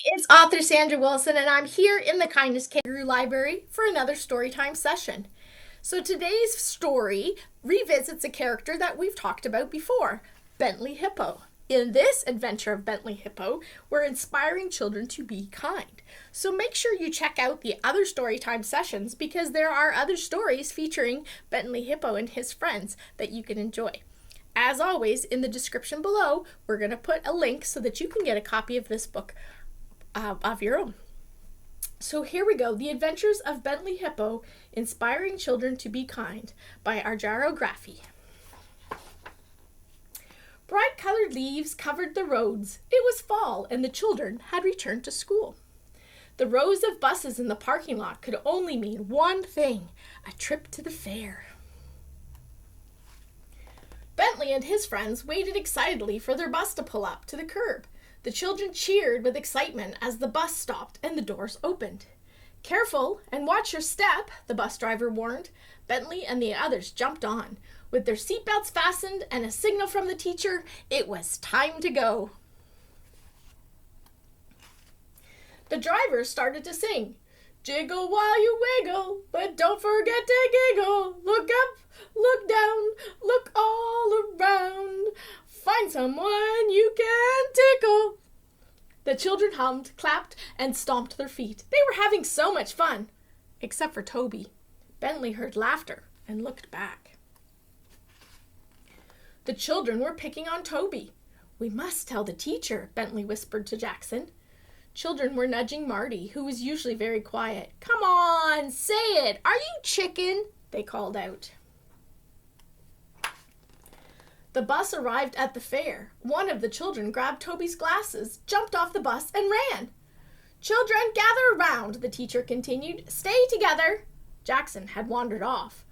It's author Sandra Wilson, and I'm here in the Kindness Kangaroo Library for another Storytime session. So today's story revisits a character that we've talked about before, Bentley Hippo. In this adventure of Bentley Hippo, we're inspiring children to be kind. So make sure you check out the other Storytime sessions because there are other stories featuring Bentley Hippo and his friends that you can enjoy. As always, in the description below, we're going to put a link so that you can get a copy of this book of your own. So here we go, The Adventures of Bentley Hippo, Inspiring Children to Be Kind by Argyro Graphy. Bright-colored leaves covered the roads. It was fall, and the children had returned to school. The rows of buses in the parking lot could only mean one thing, a trip to the fair. Bentley and his friends waited excitedly for their bus to pull up to the curb. The children cheered with excitement as the bus stopped and the doors opened. "Careful and watch your step," the bus driver warned. Bentley and the others jumped on. With their seatbelts fastened and a signal from the teacher, it was time to go. The driver started to sing. "Jiggle while you wiggle, but don't forget to giggle. Look up, look down, look all around. Find someone you can tickle." The children hummed, clapped, and stomped their feet. They were having so much fun. Except for Toby. Bentley heard laughter and looked back. The children were picking on Toby. "We must tell the teacher," Bentley whispered to Jackson. Children were nudging Marty, who was usually very quiet. "Come on, say it. Are you chicken?" they called out. The bus arrived at the fair. One of the children grabbed Toby's glasses, jumped off the bus, and ran. "Children, gather around," the teacher continued. "Stay together." Jackson had wandered off.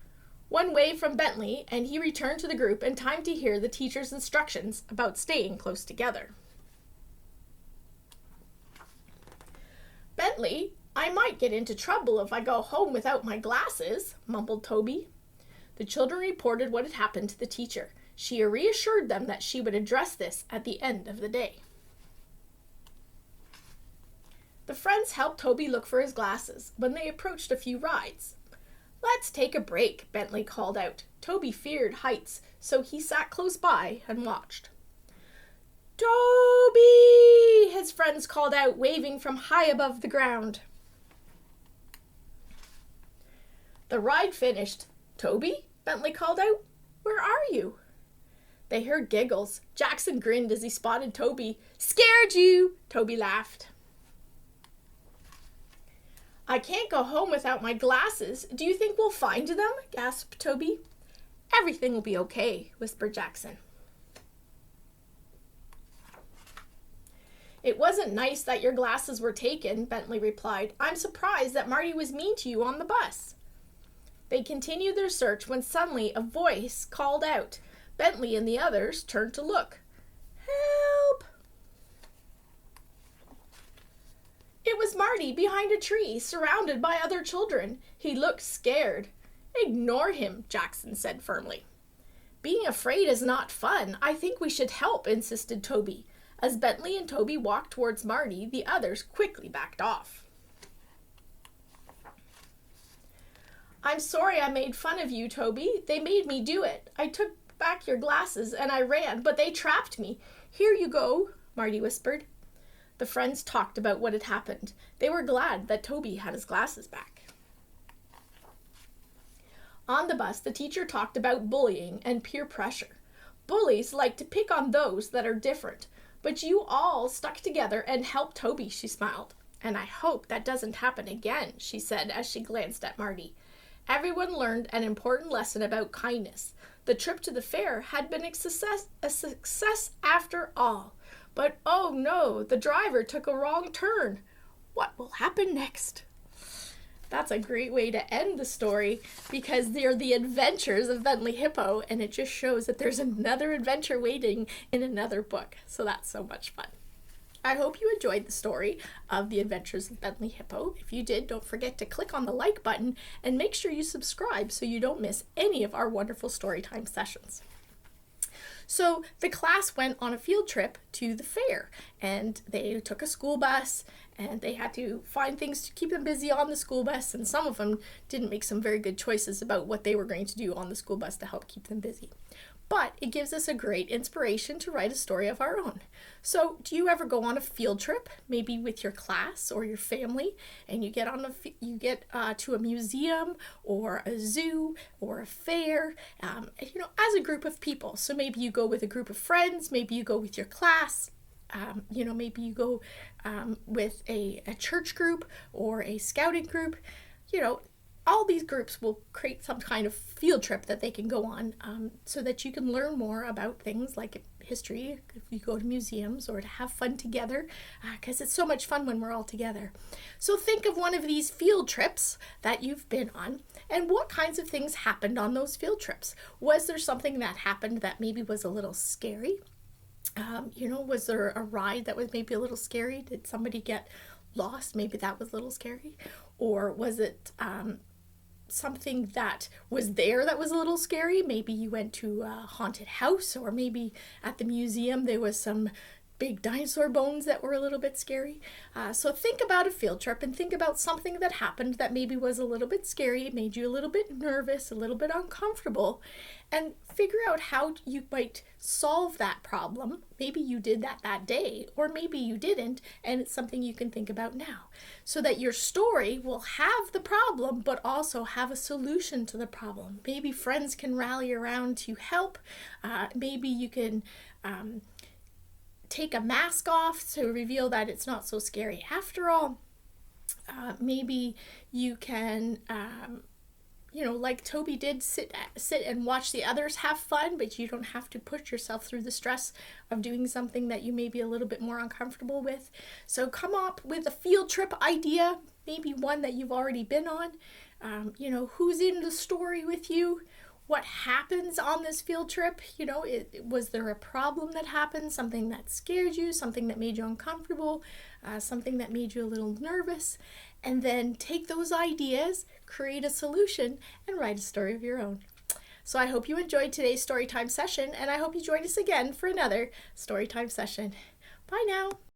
One wave from Bentley, and he returned to the group in time to hear the teacher's instructions about staying close together. "Bentley, I might get into trouble if I go home without my glasses," mumbled Toby. The children reported what had happened to the teacher. She reassured them that she would address this at the end of the day. The friends helped Toby look for his glasses when they approached a few rides. "Let's take a break," Bentley called out. Toby feared heights, so he sat close by and watched. "Toby!" his friends called out, waving from high above the ground. The ride finished. "Toby?" Bentley called out. "Where are you?" They heard giggles. Jackson grinned as he spotted Toby. "Scared you!" Toby laughed. "I can't go home without my glasses. Do you think we'll find them?" gasped Toby. "Everything will be okay," whispered Jackson. "It wasn't nice that your glasses were taken," Bentley replied. "I'm surprised that Marty was mean to you on the bus." They continued their search when suddenly a voice called out. Bentley and the others turned to look. "Help!" It was Marty behind a tree, surrounded by other children. He looked scared. "Ignore him," Jackson said firmly. "Being afraid is not fun. I think we should help," insisted Toby. As Bentley and Toby walked towards Marty, the others quickly backed off. "I'm sorry I made fun of you, Toby. They made me do it. I took back your glasses and I ran, but they trapped me. Here you go," Marty whispered. The friends talked about what had happened. They were glad that Toby had his glasses back. On the bus, the teacher talked about bullying and peer pressure. "Bullies like to pick on those that are different, but you all stuck together and helped Toby," she smiled. "And I hope that doesn't happen again," she said as she glanced at Marty. Everyone learned an important lesson about kindness. The trip to the fair had been a success after all. But oh no, the driver took a wrong turn. What will happen next? That's a great way to end the story because they're the adventures of Bentley Hippo, and it just shows that there's another adventure waiting in another book. So that's so much fun. I hope you enjoyed the story of The Adventures of Bentley Hippo. If you did, don't forget to click on the like button and make sure you subscribe so you don't miss any of our wonderful Storytime sessions. So the class went on a field trip to the fair, and they took a school bus, and they had to find things to keep them busy on the school bus, and some of them didn't make some very good choices about what they were going to do on the school bus to help keep them busy. But it gives us a great inspiration to write a story of our own. So do you ever go on a field trip, maybe with your class or your family, and you get to a museum or a zoo or a fair, as a group of people? So maybe you go with a group of friends, maybe you go with your class, maybe you go with a church group or a scouting group. All these groups will create some kind of field trip that they can go on, so that you can learn more about things like history, if you go to museums, or to have fun together, because it's so much fun when we're all together. So think of one of these field trips that you've been on, and what kinds of things happened on those field trips. Was there something that happened that maybe was a little scary? Was there a ride that was maybe a little scary? Did somebody get lost? Maybe that was a little scary. Or was it something that was there that was a little scary? Maybe you went to a haunted house, or maybe at the museum there was some big dinosaur bones that were a little bit scary. So think about a field trip and think about something that happened that maybe was a little bit scary, made you a little bit nervous, a little bit uncomfortable, and figure out how you might solve that problem. Maybe you did that day, or maybe you didn't, and it's something you can think about now, so that your story will have the problem but also have a solution to the problem. Maybe friends can rally around to help. Maybe you can take a mask off to reveal that it's not so scary after all. Maybe you can like Toby did, sit and watch the others have fun, but you don't have to put yourself through the stress of doing something that you may be a little bit more uncomfortable with. So come up with a field trip idea, maybe one that you've already been on. Who's in the story with you? What happens on this field trip? Was there a problem that happened, something that scared you, something that made you uncomfortable, something that made you a little nervous? And then take those ideas, create a solution, and write a story of your own. So I hope you enjoyed today's Storytime session, and I hope you join us again for another Storytime session. Bye now.